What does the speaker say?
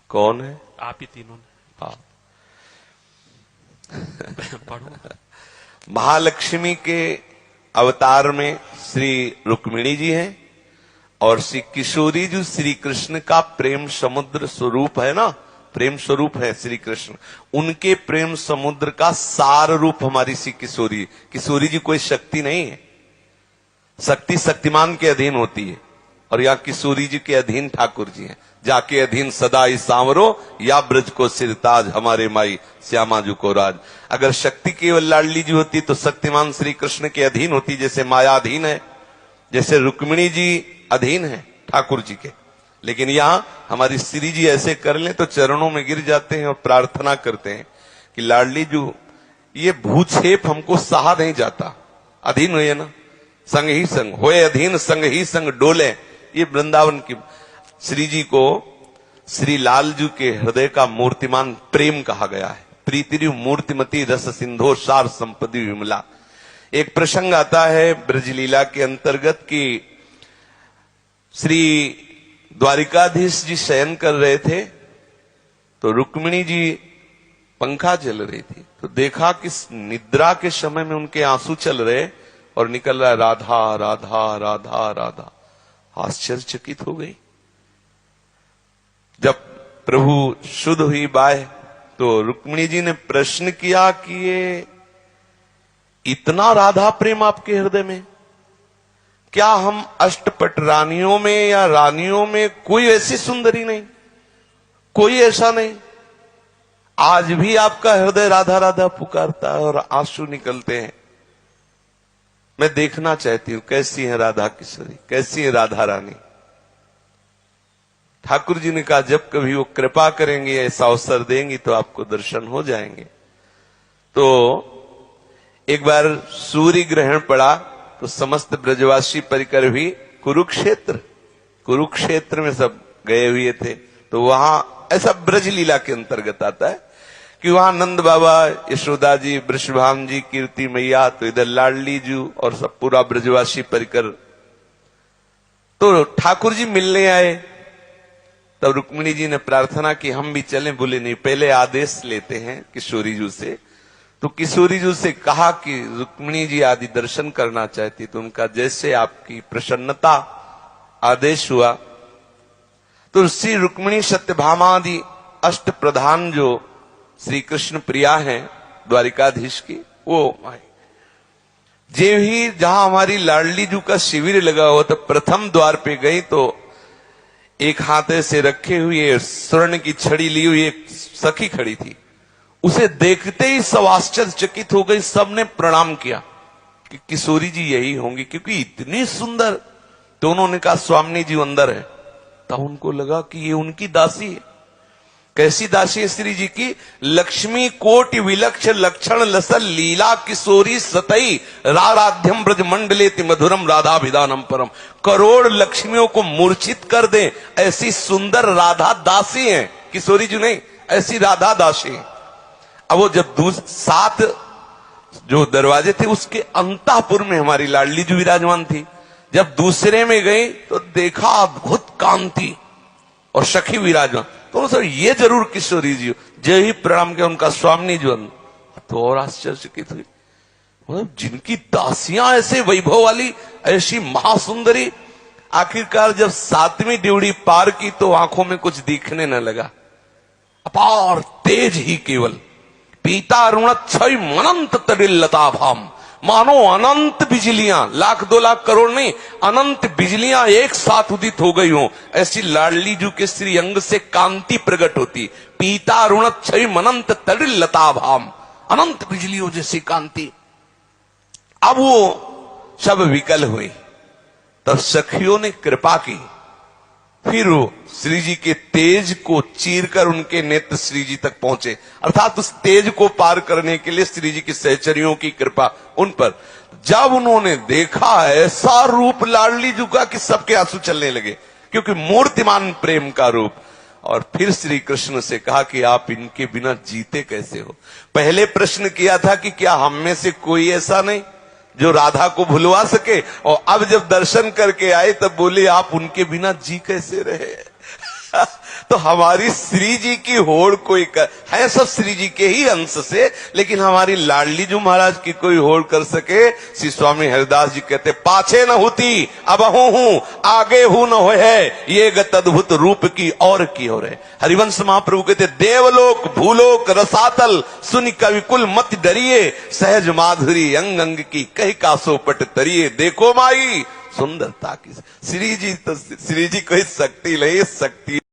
कौन है? आप ही तीनों ने। आप। पढ़ो। महालक्ष्मी के अवतार में श्री रुक्मिणी जी हैं और श्री किशोरी जी श्री कृष्ण का प्रेम समुद्र स्वरूप है ना, प्रेम स्वरूप है श्री कृष्ण। उनके प्रेम समुद्र का सार रूप हमारी श्री किशोरी। किशोरी जी कोई शक्ति नहीं है, शक्ति शक्तिमान के अधीन होती है, और यहाँ किशोरी जी के अधीन ठाकुर जी हैं। जाके अधीन सदा ही सांवरो या ब्रज को सिरताज, हमारे माई श्यामा जी को राज। अगर शक्ति केवल लाडली जी होती तो शक्तिमान श्री कृष्ण के अधीन होती, जैसे माया अधीन है, जैसे रुक्मिणी जी अधीन है ठाकुर जी के। लेकिन यहाँ हमारी श्री जी ऐसे कर लें तो चरणों में गिर जाते हैं और प्रार्थना करते हैं कि लाडली जी ये भूक्षेप हमको सहा नहीं जाता, अधीन हुए ना, संग ही संग होए अधीन, संग ही संग डोले। ये वृंदावन की श्री जी को श्री लाल जी के हृदय का मूर्तिमान प्रेम कहा गया है। प्रीतिरु मूर्तिमती रस सिंधो सार संपत्ति विमला। एक प्रसंग आता है ब्रजलीला के अंतर्गत कि श्री द्वारिकाधीश जी शयन कर रहे थे तो रुक्मिणी जी पंखा चल रही थी, तो देखा कि निद्रा के समय में उनके आंसू चल रहे और निकल रहा है राधा राधा राधा राधा। आश्चर्यचकित हो गई। जब प्रभु शुद्ध हुई बाय तो रुक्मिणी जी ने प्रश्न किया कि ये इतना राधा प्रेम आपके हृदय में, क्या हम अष्टपट रानियों में या रानियों में कोई ऐसी सुंदरी नहीं, कोई ऐसा नहीं? आज भी आपका हृदय राधा राधा पुकारता है और आंसू निकलते हैं। मैं देखना चाहती हूं कैसी है राधा किशोरी, कैसी है राधा रानी। ठाकुर जी ने कहा जब कभी वो कृपा करेंगे, ऐसा अवसर देंगी तो आपको दर्शन हो जाएंगे। तो एक बार सूर्य ग्रहण पड़ा तो समस्त ब्रजवासी परिकर भी कुरुक्षेत्र में सब गए हुए थे। तो वहां ऐसा ब्रज लीला के अंतर्गत आता है कि वहां नंद बाबा, यशोदा जी, वृषभान जी, कीर्ति मैया, तो इधर लाडली जी और सब पूरा ब्रजवासी परिकर। तो ठाकुर जी मिलने आए, तब रुक्मिणी जी ने प्रार्थना की हम भी चलें। बोले नहीं, पहले आदेश लेते हैं किशोरी जी से। तो किशोरी जी से कहा कि रुक्मिणी जी आदि दर्शन करना चाहती, तो उनका जैसे आपकी प्रसन्नता आदेश हुआ। तो श्री रुक्मिणी सत्यभामादि अष्ट प्रधान जो श्री कृष्ण प्रिया हैं द्वारिकाधीश की, वो जे ही जहां हमारी लाडली जी का शिविर लगा हुआ तो प्रथम द्वार पे गई तो एक हाथे से रखे हुए स्वर्ण की छड़ी ली हुई एक सखी खड़ी थी। उसे देखते ही सब आश्चर्यचकित हो गई, सबने प्रणाम किया कि किशोरी जी यही होंगी, क्योंकि इतनी सुंदर। तो उन्होंने कहा स्वामी जी अंदर है। तब उनको लगा कि ये उनकी दासी है। कैसी दासी है श्री जी की? लक्ष्मी कोटि विलक्ष लक्षण लसल लीला किशोरी सतई राराध्यम ब्रज मंडलेति मधुरम राधाभिधानम परम। करोड़ लक्ष्मियों को मूर्छित कर दे ऐसी सुंदर राधा दासी है किशोरी जी, नहीं ऐसी राधा दासी है। अब वो जब 7 जो दरवाजे थे उसके अंतःपुर में हमारी लाडली जी विराजमान थी। जब दूसरे में गई तो देखा अद्भुत कांति और सखी विराजमान। तो सर ये जरूर किशोरी जी, जय ही प्रणाम किया उनका स्वामी जी। तो और आश्चर्यचकित हुई, मतलब जिनकी दासियां ऐसे वैभव वाली, ऐसी महासुंदरी। आखिरकार जब 7वीं ड्योढ़ी पार की तो आंखों में कुछ दिखने न लगा, अपार तेज ही केवल। पीता अरुणच्छय मनंत तडिल लताभाम। मानो अनंत बिजलियां, 1,00,000 2,00,000 करोड़ नहीं, अनंत बिजलियां एक साथ उदित हो गई हो, ऐसी लाडली जू के श्री अंग से कांति प्रकट होती। पीता अरुणच्छय मनंत तडिल लताभाम, अनंत बिजलियों जैसी कांति। अब वो सब विकल हुई, तब सखियों ने कृपा की। फिर वो श्री जी के तेज को चीरकर उनके नेत्र श्री जी तक पहुंचे, अर्थात उस तेज को पार करने के लिए श्री जी की सहचरियों की कृपा उन पर। जब उन्होंने देखा ऐसा रूप लाडली जी का कि सबके आंसू चलने लगे, क्योंकि मूर्तिमान प्रेम का रूप। और फिर श्री कृष्ण से कहा कि आप इनके बिना जीते कैसे हो। पहले प्रश्न किया था कि क्या हम में से कोई ऐसा नहीं जो राधा को भुलवा सके, और अब जब दर्शन करके आए तब बोले आप उनके बिना जी कैसे रहे। तो हमारी श्री जी की होड़ कोई है, सब श्री जी के ही अंश से, लेकिन हमारी लाडली जो महाराज की कोई होड़ कर सके। श्री स्वामी हरिदास जी कहते, पाछे न होती अब हूं आगे हूं न हो है, ये गत अद्भुत रूप की और की हो रहे। हरिवंश महाप्रभु कहते, देवलोक भूलोक रसातल सुनि कवि कुल मत डरिए, सहज माधुरी अंग अंग की कही कासो पट तरिए, देखो माई सुंदरता की। श्री जी तो श्री जी कोई शक्ति नहीं, शक्ति